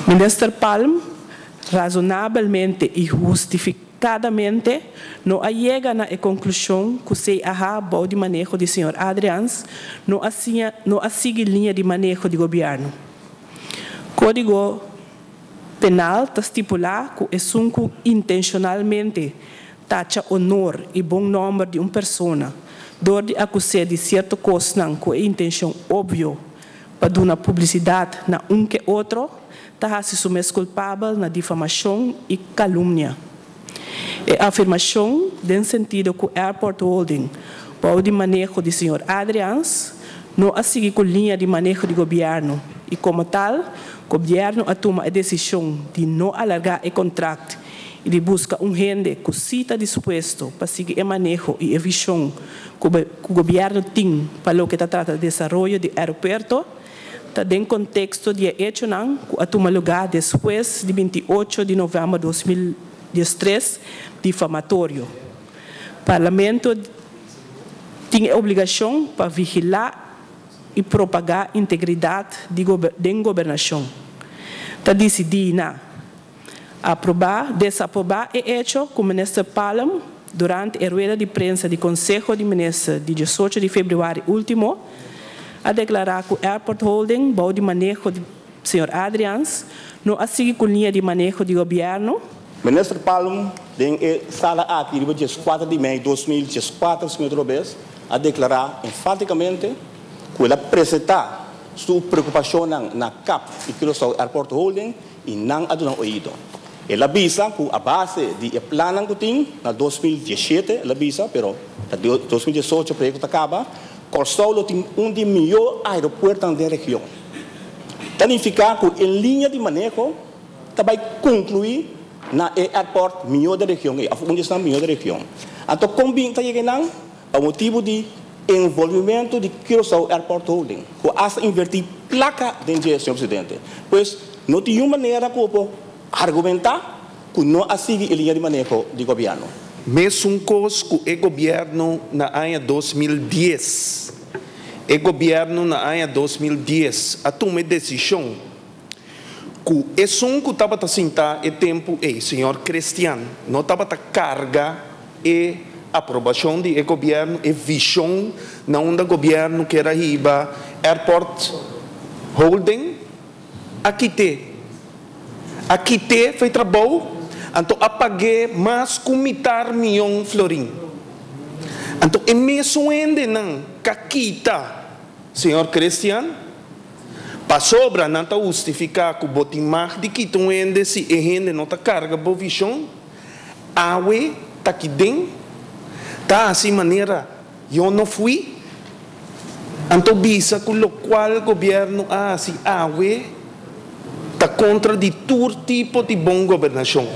Minister Palm, razonavelmente e justificadamente, não llega na conclusão que se acabou de manejo do Sr. Adrians não sigue linha de manejo de governo. Código Penal está estipulado que é sunco intencionalmente taxa honor e bom nome de uma pessoa, dor de acusar de certa coisa com a intenção óbvia para dar publicidade na que outro, está se sumes culpável na difamação e calúnia. E a afirmação, no sentido que o Airport Holding pode manejo do Sr. Adrians não sigue com linha de manejo de governo e, como tal, o governo toma a decisão de não alargar o contrato e de buscar gente que está disposto para seguir o manejo e a visão que o governo tem para o que trata de desenvolvimento do aeroporto, está dentro do contexto de hecho que toma lugar depois de 28 de novembro de 2013, difamatório. O Parlamento tem a obrigação para vigilar e propagar a integridade da governação. Está decidido aprovar, desaprovar o hecho que o ministro Palm, durante a rueda de prensa do Conselho de Ministros de 18 de fevereiro último, a declarar que o Airport Holding, de manejo do Sr. Adrians, não sigue com linha de manejo de governo. Ministro Palm, em sala aqui, dia 4 de maio de 2014, Sr. Robes, a declarar enfaticamente que ele apresentar sua preocupação na CAP e que o Airport Holding e não a do ouvido. Ele avisa que a base de plano que tem na 2017, ele avisa, pero na 2018 o projeto acaba, Corsolo tem dos melhores aeroportos da região. Significa que em linha de manejo, vai concluir na aeroporto melhor da região, a fundação melhor da região. Então, combina chegando ao motivo de envolvimento de Curaçao Airport Holding, que hace invertir placa dentro do Sr. Presidente. Pois, não tem uma maneira que argumentar que não sigue a linha de manejo do governo. Mesmo coisa que o governo na ano 2010, o governo na ano 2010, a tomar decisão que é som que estava a sentar o tempo é, senhor Cristiano, não estava a carga e aprovação do governo e visão na onda governo que era riba Airport Holding aqui foi trabalho então apaguei mais de 1 milhão florim então é mesmo ainda não caquita senhor Cristiano para sobra não está justificar que o botim mais de que tu ainda se a gente não está carga boa visão awe está aqui dentro tá assim maneira eu não fui então bisa com o qual o governo assim awe está contra de todo tipo de boa governação